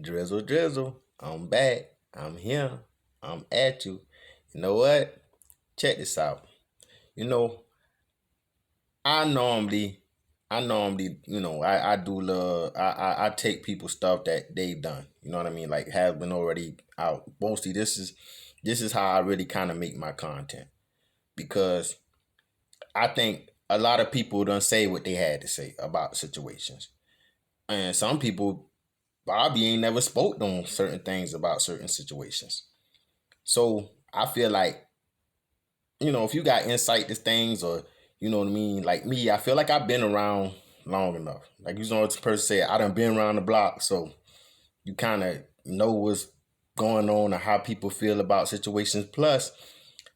Drizzle Drizzle, I'm back. I'm here. I'm at you. You know what? Check this out. You know, I normally, I do love, I take people stuff that they've done. You know what I mean? Like has been already out. Mostly, this is how I really kind of make my content because I think a lot of people don't say what they had to say about situations, and some people Bobby ain't never spoke on certain things about certain situations. So I feel like, if you got insight to things or you know what I mean, like me, I feel like I've been around long enough. Like you know what the person said, I done been around the block, so you kind of know what's going on and how people feel about situations. Plus,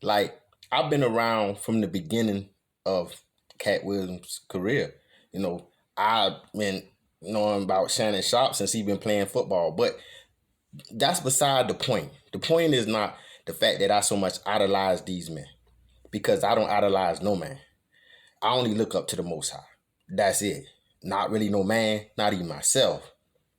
like I've been around from the beginning of Cat Williams' career. You know, I've been knowing about Shannon Sharp since he been playing football. But that's beside the point. The point is not the fact that I so much idolize these men because I don't idolize no man. I only look up to the Most High. That's it. Not really no man, not even myself,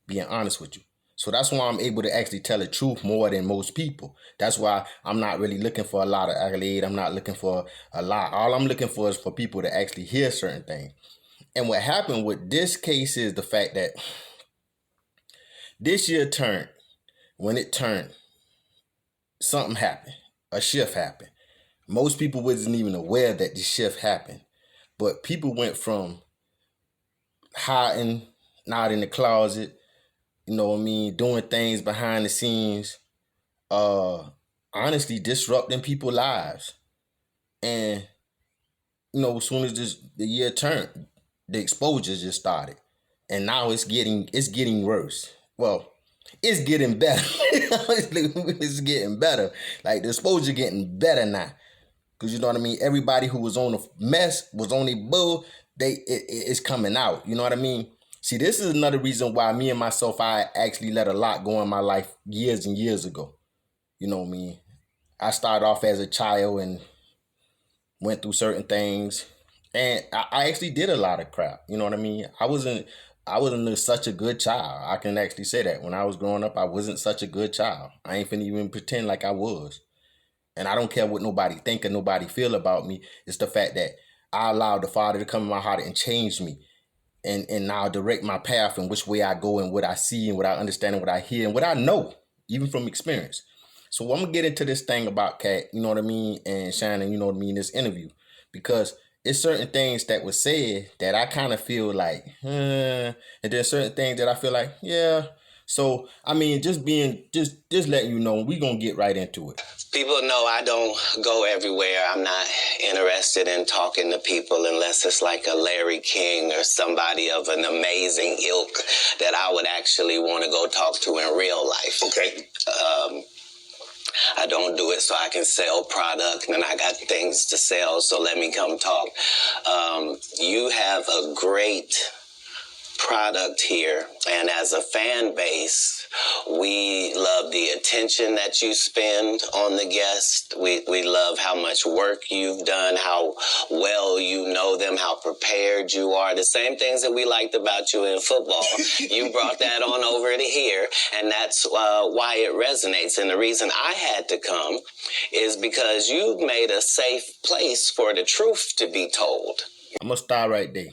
being honest with you. So that's why I'm able to actually tell the truth more than most people. That's why I'm not really looking for a lot of accolade. I'm not looking for a lot. All I'm looking for is for people to actually hear certain things. And what happened with this case is the fact that this year turned. When it turned, something happened. A shift happened. Most people wasn't even aware that the shift happened. But people went from hiding, not in the closet, you know what I mean, doing things behind the scenes, honestly disrupting people's lives. And, as soon as the year turned, the exposure just started. And now it's getting worse. Well, it's getting better. It's getting better. Like the exposure getting better now. Cause you know what I mean? Everybody who was on the mess, was on a bull, it's coming out. You know what I mean? See, this is another reason why me and myself, I actually let a lot go in my life years and years ago. You know what I mean? I started off as a child and went through certain things. And I actually did a lot of crap. You know what I mean? I wasn't such a good child. I can actually say that. When I was growing up, I wasn't such a good child. I ain't finna even pretend like I was. And I don't care what nobody think or nobody feel about me. It's the fact that I allowed the Father to come in my heart and change me and now direct my path and which way I go and what I see and what I understand and what I hear and what I know, even from experience. So I'm gonna get into this thing about Cat, you know what I mean, and Shannon, you know what I mean, this interview. Because it's certain things that was said that I kind of feel like, and there's certain things that I feel like, yeah. So I mean, just letting you know, we gonna get right into it. People know I don't go everywhere. I'm not interested in talking to people unless it's like a Larry King or somebody of an amazing ilk that I would actually want to go talk to in real life. Okay. I don't do it so I can sell product, and I got things to sell, so let me come talk. You have a great product here, and as a fan base, we love the attention that you spend on the guest. We love how much work you've done, how well you know them, how prepared you are. The same things that we liked about you in football. You brought that on over to here, and that's why it resonates. And the reason I had to come is because you've made a safe place for the truth to be told. I'm gonna start right there.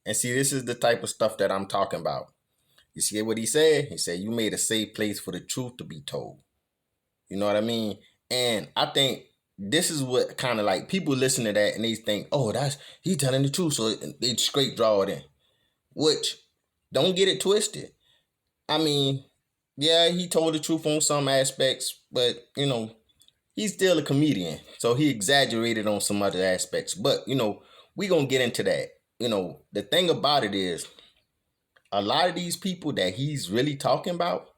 And see, this is the type of stuff that I'm talking about. You see what he said? He said, you made a safe place for the truth to be told. You know what I mean? And I think this is what kind of like people listen to that and they think, oh, he telling the truth. So they straight draw it in. Which, don't get it twisted. I mean, yeah, he told the truth on some aspects, but, he's still a comedian. So he exaggerated on some other aspects. But, we going to get into that. The thing about it is, a lot of these people that he's really talking about,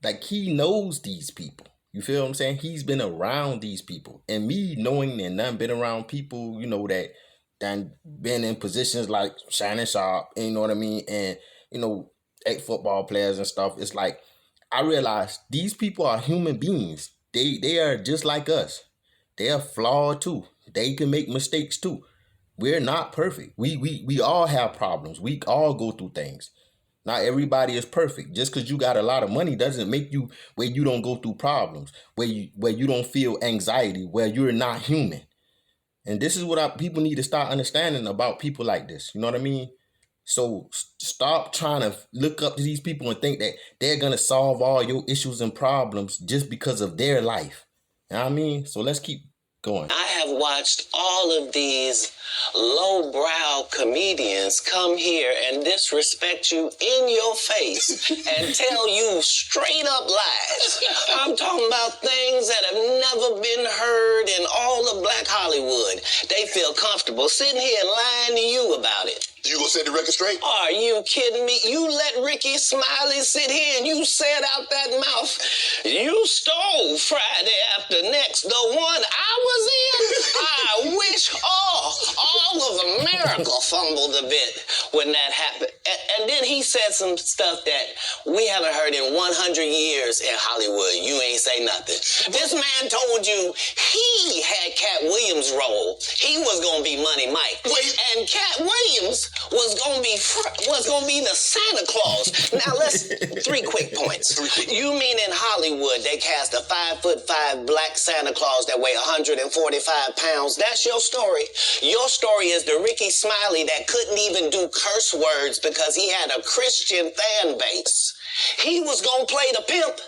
like he knows these people. You feel what I'm saying? He's been around these people. And me knowing and none been around people, that done been in positions like Shannon Sharp, you know what I mean? And, ex-football players and stuff. It's like, I realized these people are human beings. They are just like us. They are flawed too. They can make mistakes too. We're not perfect. We all have problems. We all go through things. Not everybody is perfect. Just because you got a lot of money doesn't make you where you don't go through problems, where you don't feel anxiety, where you're not human. And this is what people need to start understanding about people like this. You know what I mean? So stop trying to look up to these people and think that they're going to solve all your issues and problems just because of their life. You know what I mean? So let's keep going. I have watched all of these lowbrow comedians come here and disrespect you in your face and tell you straight up lies. I'm talking about things that have never been heard in all of Black Hollywood. They feel comfortable sitting here lying to you about it. You gonna set the record straight? Are you kidding me? You let Ricky Smiley sit here and you said out that mouth, you stole Friday After Next, the one I was in. I wish all of America fumbled a bit when that happened. And then he said some stuff that we haven't heard in 100 years in Hollywood. You ain't say nothing. This man told you he had Cat Williams' role. He was gonna be Money Mike. Wait. And Cat Williams was gonna be the Santa Claus. Now let's 3 quick points. You mean in Hollywood they cast a 5'5" black Santa Claus that weigh 145 pounds? That's your story. Your story is the Ricky Smiley that couldn't even do curse words because he had a Christian fan base. He was gonna play the pimp.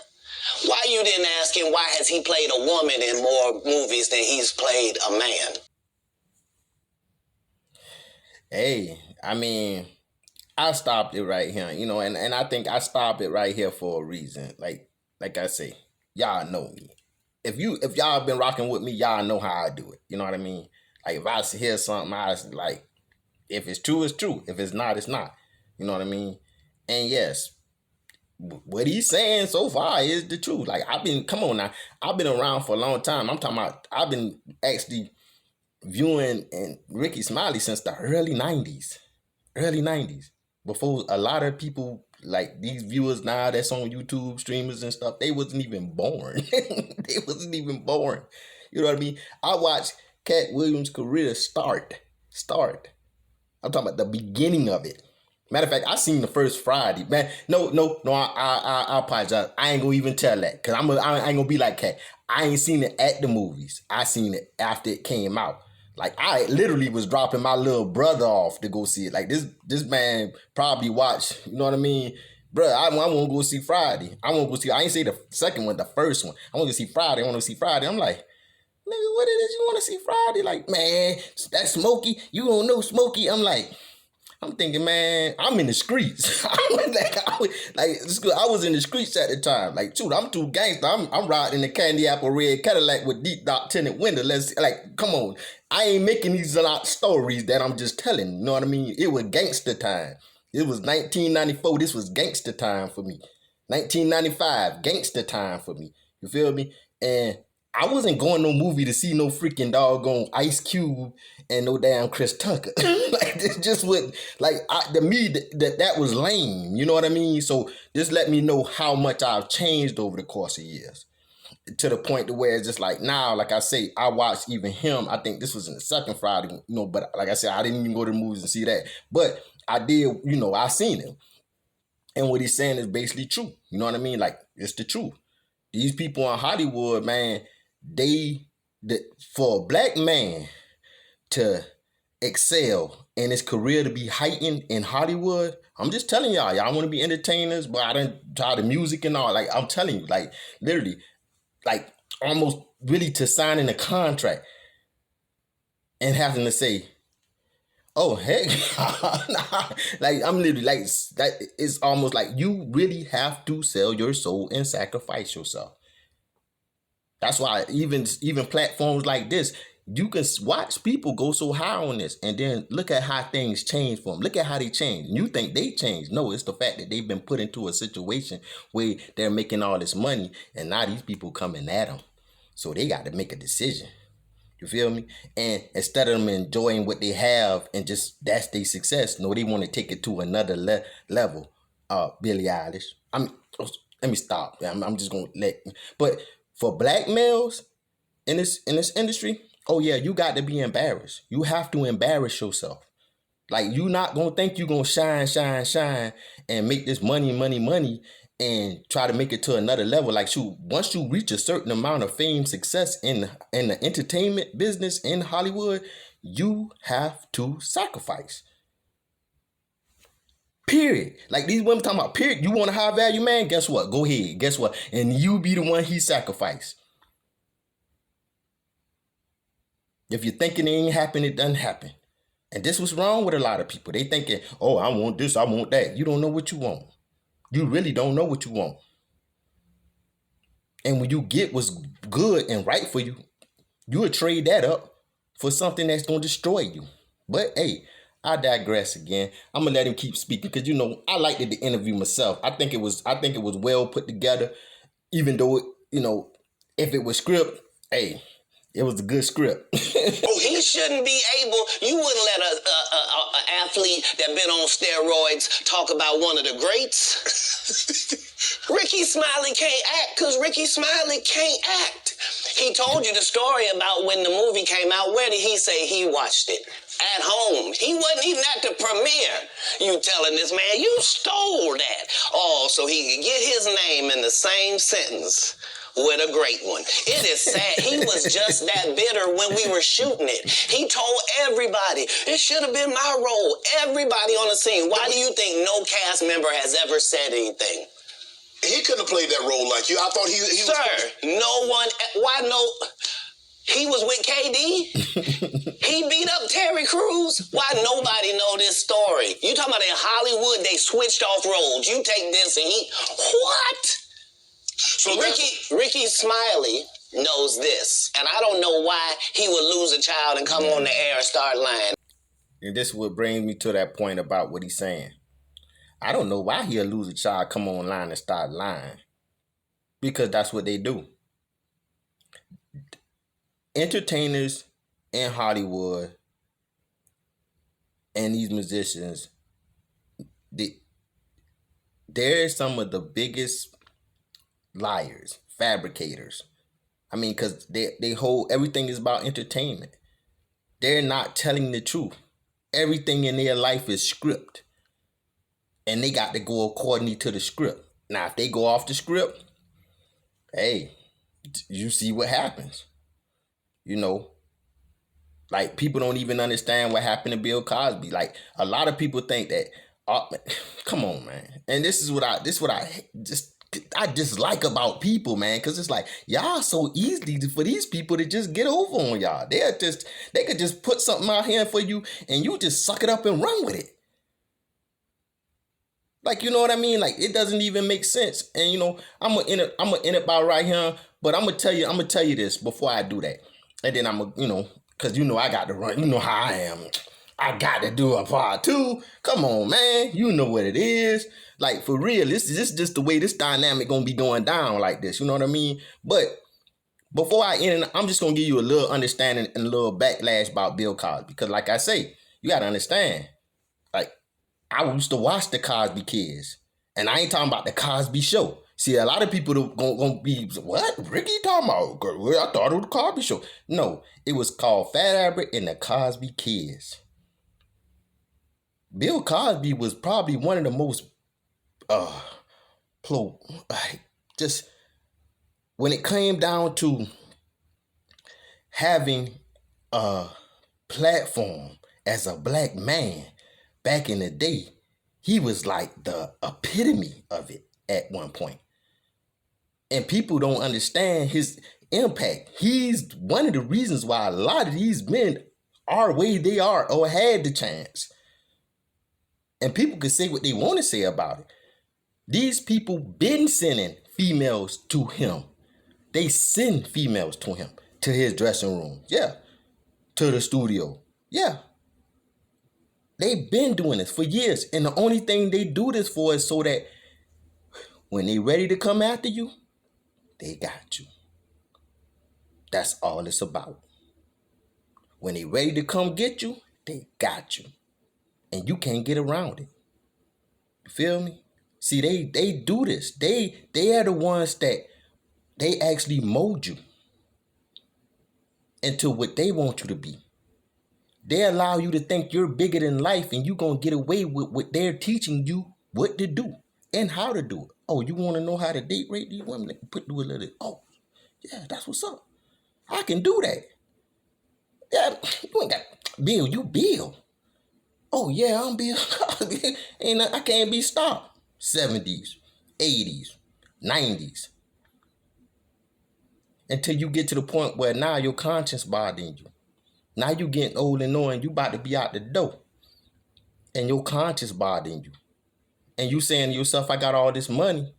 Why you didn't ask him why has he played a woman in more movies than he's played a man? Hey, I mean, I stopped it right here, you know, and I think I stopped it right here for a reason. Like I say, y'all know me. If y'all been rocking with me, y'all know how I do it. You know what I mean? Like if I hear something, I like, if it's true, it's true. If it's not, it's not. You know what I mean? And yes, what he's saying so far is the truth. Like come on now, I've been around for a long time. I'm talking about, I've been actually viewing and Ricky Smiley since the early 90s. Before a lot of people like these viewers now that's on YouTube, streamers and stuff, they wasn't even born. They wasn't even born. You know what I mean? I watched Cat Williams' career start. I'm talking about the beginning of it. Matter of fact, I seen the first Friday. Man, no, I apologize. I ain't gonna even tell that. Cause I ain't gonna be like Cat. I ain't seen it at the movies. I seen it after it came out. Like I literally was dropping my little brother off to go see it. Like this man probably watched, you know what I mean? Bruh, I want to go see Friday. I ain't say the second one, the first one. I want to see Friday. I'm like, nigga, what it is you want to see Friday? Like, man, that's Smokey. You don't know Smokey. I'm thinking, man, I'm in the streets. I was in the streets at the time. Like, dude, I'm too gangster. I'm riding in the candy apple red Cadillac with deep dark tinted window. Come on. I ain't making these stories that I'm just telling. You know what I mean? It was gangster time. It was 1994. This was gangster time for me. 1995, gangster time for me. You feel me? And I wasn't going no movie to see no freaking doggone Ice Cube and no damn Chris Tucker. Like this just would that was lame. You know what I mean? So this let me know how much I've changed over the course of years. To the point to where it's just like now, like I say, I watched even him. I think this was in the second Friday, you know, but like I said, I didn't even go to the movies and see that. But I did, you know, I seen him. And what he's saying is basically true. You know what I mean? Like, it's the truth. These people in Hollywood, man, for a black man to excel and his career to be heightened in Hollywood, I'm just telling y'all want to be entertainers, but I didn't try the music and all. Like, I'm telling you, like, literally, like, almost really to signing a contract and having to say, oh, heck, like, I'm literally, like, that is almost like you really have to sell your soul and sacrifice yourself. That's why even platforms like this, you can watch people go so high on this and then look at how things change for them. Look at how they change. And you think they change. No, it's the fact that they've been put into a situation where they're making all this money and now these people coming at them. So they got to make a decision. You feel me? And instead of them enjoying what they have and just that's their success, no, they want to take it to another level. Billie Eilish. Let me stop. I'm just going to but for black males in this industry, oh yeah, you got to be embarrassed. You have to embarrass yourself. Like, you not gonna think you gonna shine, and make this money, and try to make it to another level. Like, shoot, once you reach a certain amount of fame, success in the entertainment business in Hollywood, you have to sacrifice. Period. Like, these women talking about, period. You want a high value man? Guess what? Go ahead. Guess what? And you be the one he sacrificed. If you're thinking it ain't happen, it doesn't happen. And this was wrong with a lot of people. They thinking, oh, I want this, I want that. You don't know what you want. You really don't know what you want. And when you get what's good and right for you, you would trade that up for something that's going to destroy you. But hey, I digress again. I'm gonna let him keep speaking because I liked the interview myself. I think it was well put together, even though if it was script, hey, it was a good script. Oh, he shouldn't be able. You wouldn't let a athlete that been on steroids talk about one of the greats. Ricky Smiley can't act because Ricky Smiley can't act. He told you the story about when the movie came out. Where did he say he watched it? At home. He wasn't even at the premiere. You telling this man, you stole that. Oh, so he could get his name in the same sentence with a great one. It is sad. He was just that bitter when we were shooting it. He told everybody, it should have been my role. Everybody on the scene. Why do you think no cast member has ever said anything? He couldn't have played that role like you. I thought he Sir, was... no one... Why no... He was with KD? He beat up Terry Crews? Why nobody know this story? You talking about in Hollywood, they switched off roles. You take this and he... What? So Ricky Smiley knows this, and I don't know why he would lose a child and come on the air and start lying. And this would bring me to that point about what he's saying. I don't know why he'll lose a child, come online and start lying. Because that's what they do. Entertainers in Hollywood and these musicians, they're some of the biggest liars, fabricators. I mean, because they hold everything is about entertainment. They're not telling the truth. Everything in their life is script. And they got to go according to the script. Now, if they go off the script, hey, you see what happens. Like, people don't even understand what happened to Bill Cosby. Like, a lot of people think that, come on, man. And this is what I dislike about people, man, because it's like, y'all so easy for these people to just get over on y'all. They could just put something out here for you and you just suck it up and run with it. Like, you know what I mean? Like, it doesn't even make sense. And I'm gonna end it by right here, but I'm gonna tell you this before I do that. And then because I got to run. You know how I am. I got to do a part 2. Come on, man. You know what it is. Like, for real, this is just the way this dynamic gonna be going down like this. You know what I mean? But before I end, I'm just gonna give you a little understanding and a little backlash about Bill Cosby. Because like I say, you gotta understand. Like, I used to watch the Cosby Kids. And I ain't talking about the Cosby Show. See, a lot of people gonna be, what? Ricky talking about? Girl, I thought it was the Cosby Show. No, it was called Fat Albert and the Cosby Kids. Bill Cosby was probably one of the most just when it came down to having a platform as a black man back in the day, he was like the epitome of it at one point. And people don't understand his impact. He's one of the reasons why a lot of these men are where they are or had the chance. And people can say what they want to say about it. These people been sending females to him. They send females to him, to his dressing room. Yeah. To the studio. Yeah. They've been doing this for years. And the only thing they do this for is so that when they ready to come after you, they got you. That's all it's about. When they ready to come get you, they got you. And you can't get around it. You feel me? See, they do this. They are the ones that they actually mold you into what they want you to be. They allow you to think you're bigger than life and you're going to get away with what they're teaching you what to do and how to do it. Oh, you want to know how to date rate these women? Do a little. Oh, yeah, that's what's up. I can do that. Yeah, you ain't got Bill. You Bill. Oh yeah, I'm Bill. I can't be stopped. 70s, 80s, 90s. Until you get to the point where now your conscience bothering you. Now you getting old and knowing you about to be out the door. And your conscience bothering you. And you saying to yourself, I got all this money,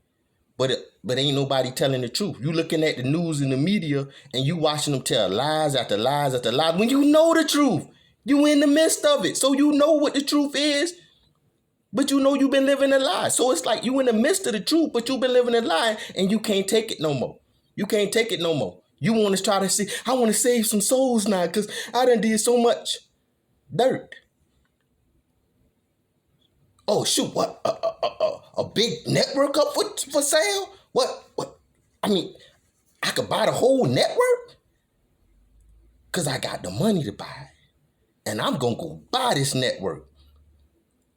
but ain't nobody telling the truth. You looking at the news and the media and you watching them tell lies after lies after lies when you know the truth. You in the midst of it. So you know what the truth is, but you know you've been living a lie. So it's like you in the midst of the truth, but you've been living a lie and you can't take it no more. You can't take it no more. You want to try to say, I want to save some souls now because I done did so much dirt. Oh, shoot, what? A big network up for sale? What? I mean, I could buy the whole network? Because I got the money to buy it. And I'm going to go buy this network.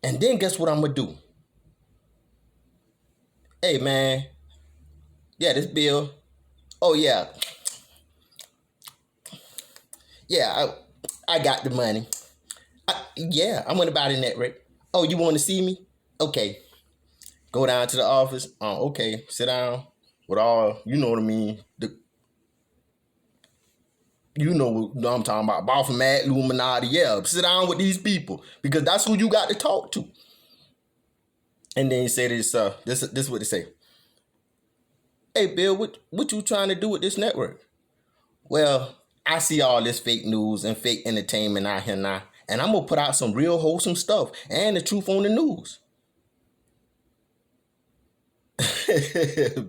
And then guess what I'm going to do? Hey, man. Yeah, this bill. Oh, yeah. Yeah, I got the money. I'm going to buy the network. Oh, you want to see me? Okay. Go down to the office. Okay. Sit down with all, you know what I mean? You know what I'm talking about. Baphomet, Illuminati. Yeah, sit down with these people because that's who you got to talk to. And then you say this is what they say. Hey, Bill, what you trying to do with this network? Well, I see all this fake news and fake entertainment out here now. And I'm going to put out some real wholesome stuff and the truth on the news.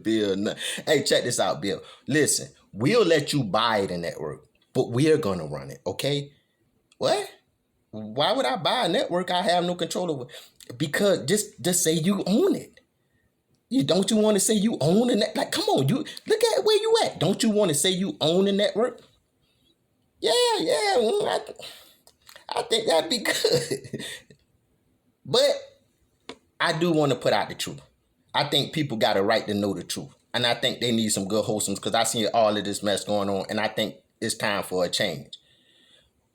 Bill, hey, check this out, Bill. Listen, we'll let you buy the network, but we're going to run it, okay? What? Why would I buy a network I have no control over? Because just say you own it. Don't you want to say you own the net? Like, come on, you look at where you at. Don't you want to say you own the network? Yeah, I think that'd be good. But I do want to put out the truth. I think people got a right to know the truth. And I think they need some good wholesomes because I see all of this mess going on. And I think it's time for a change.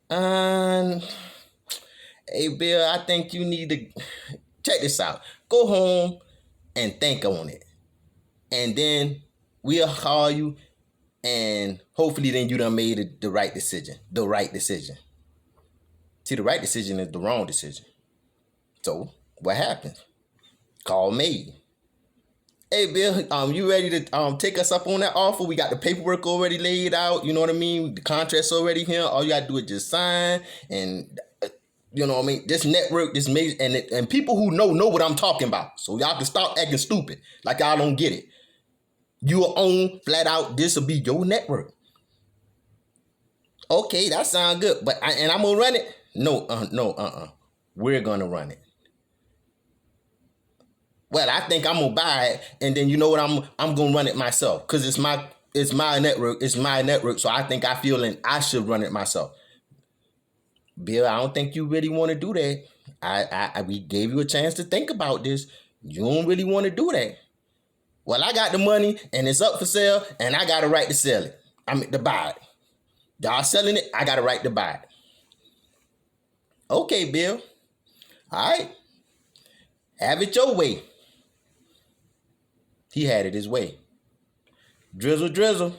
Hey, Bill, I think you need to check this out. Go home and think on it. And then we'll call you. And hopefully then you done made the right decision. The right decision. See, the right decision is the wrong decision. So what happens? Call me. Hey, Bill, you ready to take us up on that offer? We got the paperwork already laid out. You know what I mean? The contract's already here. All you got to do is just sign. And, you know what I mean? This network, this major, and people who know what I'm talking about. So y'all can stop acting stupid. Like y'all don't get it. You will own, flat out, this will be your network. Okay, that sounds good. But I'm going to run it? No. We're going to run it. Well, I think I'm gonna buy it, and then you know what? I'm gonna run it myself because it's my network. It's my network, so I think I should run it myself. Bill, I don't think you really want to do that. We gave you a chance to think about this. You don't really want to do that. Well, I got the money, and it's up for sale, and I got a right to sell it. I mean, to buy it. Y'all selling it, I got a right to buy it. Okay, Bill. All right. Have it your way. He had it his way. Drizzle, drizzle.